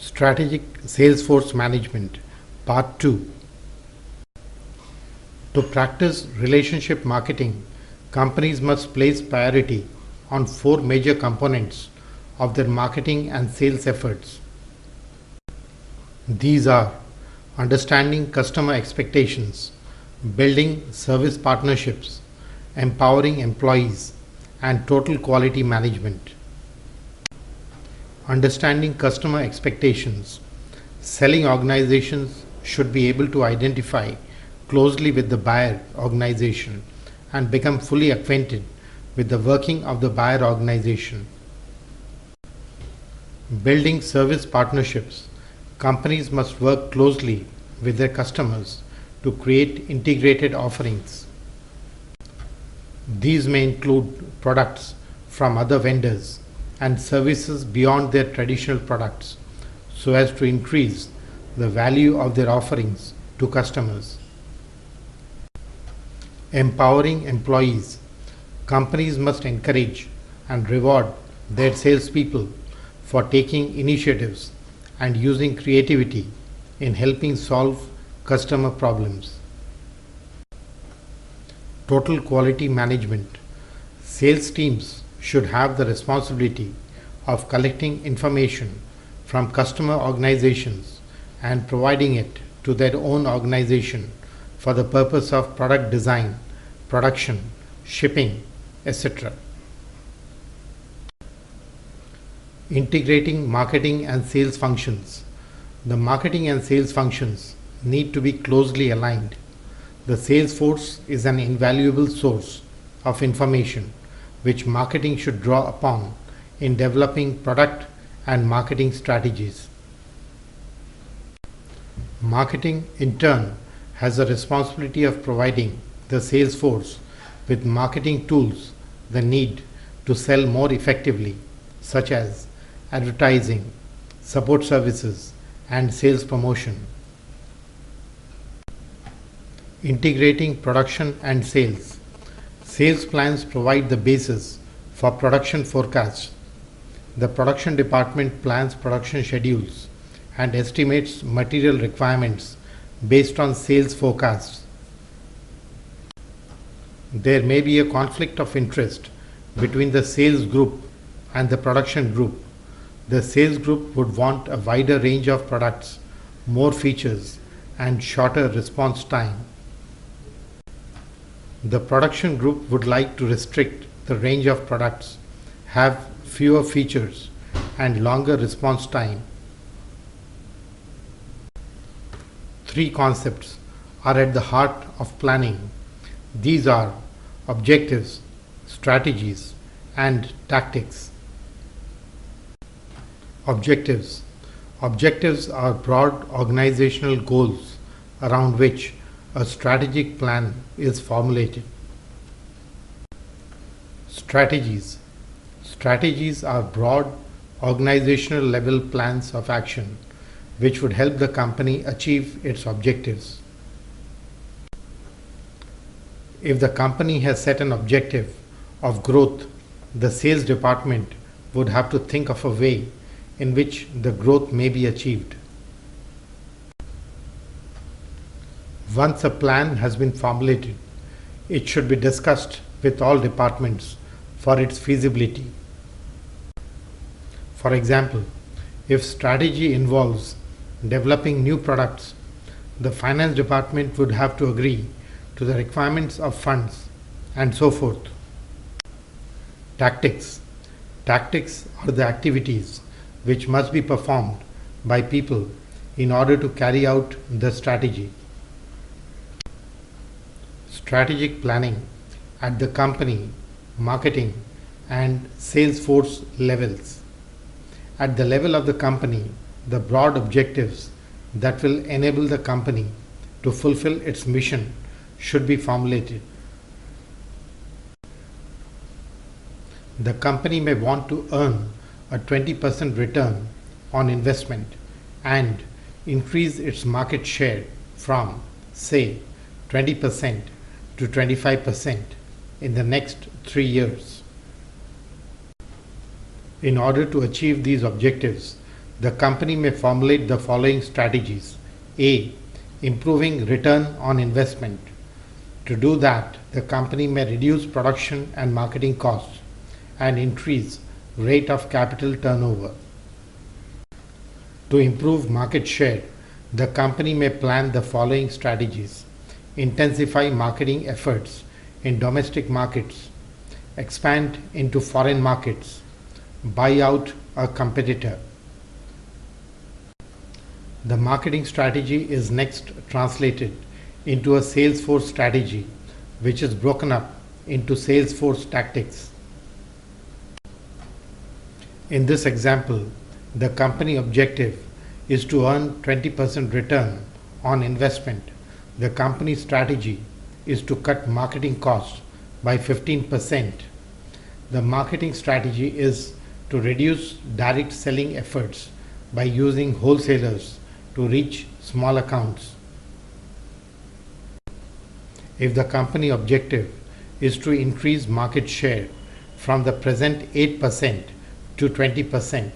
Strategic Salesforce Management, Part 2. To practice relationship marketing, companies must place priority on four major components of their marketing and sales efforts. These are understanding customer expectations, building service partnerships, empowering employees, and total quality management. Understanding customer expectations. Selling organizations should be able to identify closely with the buyer organization and become fully acquainted with the working of the buyer organization. Building service partnerships. Companies must work closely with their customers to create integrated offerings. These may include products from other vendors and services beyond their traditional products so as to increase the value of their offerings to customers. Empowering employees. Companies must encourage and reward their salespeople for taking initiatives and using creativity in helping solve customer problems. Total quality management. Sales teams should have the responsibility of collecting information from customer organizations and providing it to their own organization for the purpose of product design, production, shipping, etc. Integrating marketing and sales functions. The marketing and sales functions need to be closely aligned. The sales force is an invaluable source of information which marketing should draw upon in developing product and marketing strategies. Marketing, in turn, has the responsibility of providing the sales force with marketing tools they need to sell more effectively, such as advertising, support services, and sales promotion. Integrating production and sales. Sales plans provide the basis for production forecasts. The production department plans production schedules and estimates material requirements based on sales forecasts. There may be a conflict of interest between the sales group and the production group. The sales group would want a wider range of products, more features, and shorter response time. The production group would like to restrict the range of products, have fewer features, and longer response time. Three concepts are at the heart of planning. These are objectives, strategies, and tactics. Objectives. Objectives are broad organizational goals around which a strategic plan is formulated. Strategies. Strategies are broad organizational level plans of action which would help the company achieve its objectives. If the company has set an objective of growth, the sales department would have to think of a way in which the growth may be achieved. Once a plan has been formulated, it should be discussed with all departments for its feasibility. For example, if strategy involves developing new products, the finance department would have to agree to the requirements of funds and so forth. Tactics. Tactics are the activities which must be performed by people in order to carry out the strategy. Strategic planning at the company, marketing, and sales force levels. At the level of the company, the broad objectives that will enable the company to fulfill its mission should be formulated. The company may want to earn a 20% return on investment and increase its market share from, say, 20% to 25% in the next 3 years. In order to achieve these objectives, The company may formulate the following strategies. A. Improving return on investment. To do that, the company may reduce production and marketing costs and increase rate of capital turnover. To improve market share, the company may plan the following strategies. Intensify marketing efforts in domestic markets, expand into foreign markets, buy out a competitor. The marketing strategy is next translated into a sales force strategy, which is broken up into sales force tactics. In this example, the company objective is to earn 20% return on investment. The company strategy is to cut marketing costs by 15%. The marketing strategy is to reduce direct selling efforts by using wholesalers to reach small accounts. If the company objective is to increase market share from the present 8% to 20%,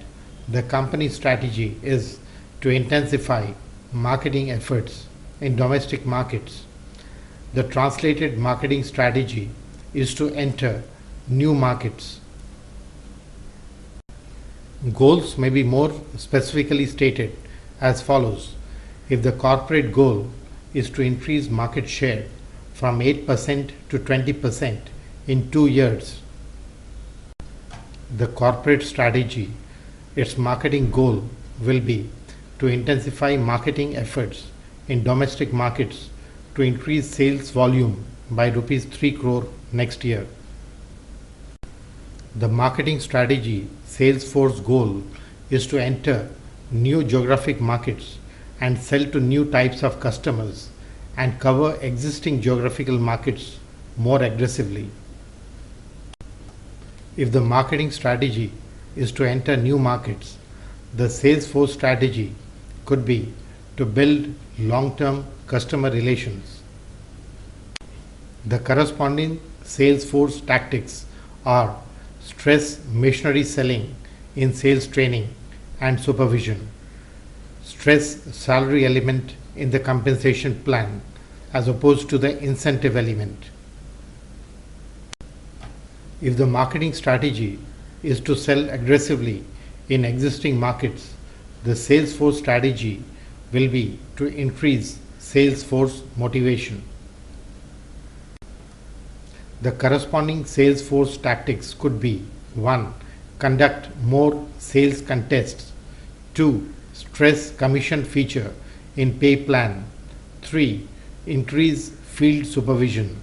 the company strategy is to intensify marketing efforts in domestic markets. The translated marketing strategy is to enter new markets. Goals may be more specifically stated as follows. If the corporate goal is to increase market share from 8% to 20% in 2 years, the corporate strategy, its marketing goal will be to intensify marketing efforts in domestic markets to increase sales volume by rupees 3 crore next year. The marketing strategy sales force goal is to enter new geographic markets and sell to new types of customers and cover existing geographical markets more aggressively. If the marketing strategy is to enter new markets, the sales force strategy could be to build long-term customer relations. The corresponding sales force tactics are stress missionary selling in sales training and supervision, stress salary element in the compensation plan as opposed to the incentive element. If the marketing strategy is to sell aggressively in existing markets, the sales force strategy will be to increase sales force motivation. The corresponding sales force tactics could be 1. Conduct more sales contests. 2. Stress commission feature in pay plan. 3. Increase field supervision.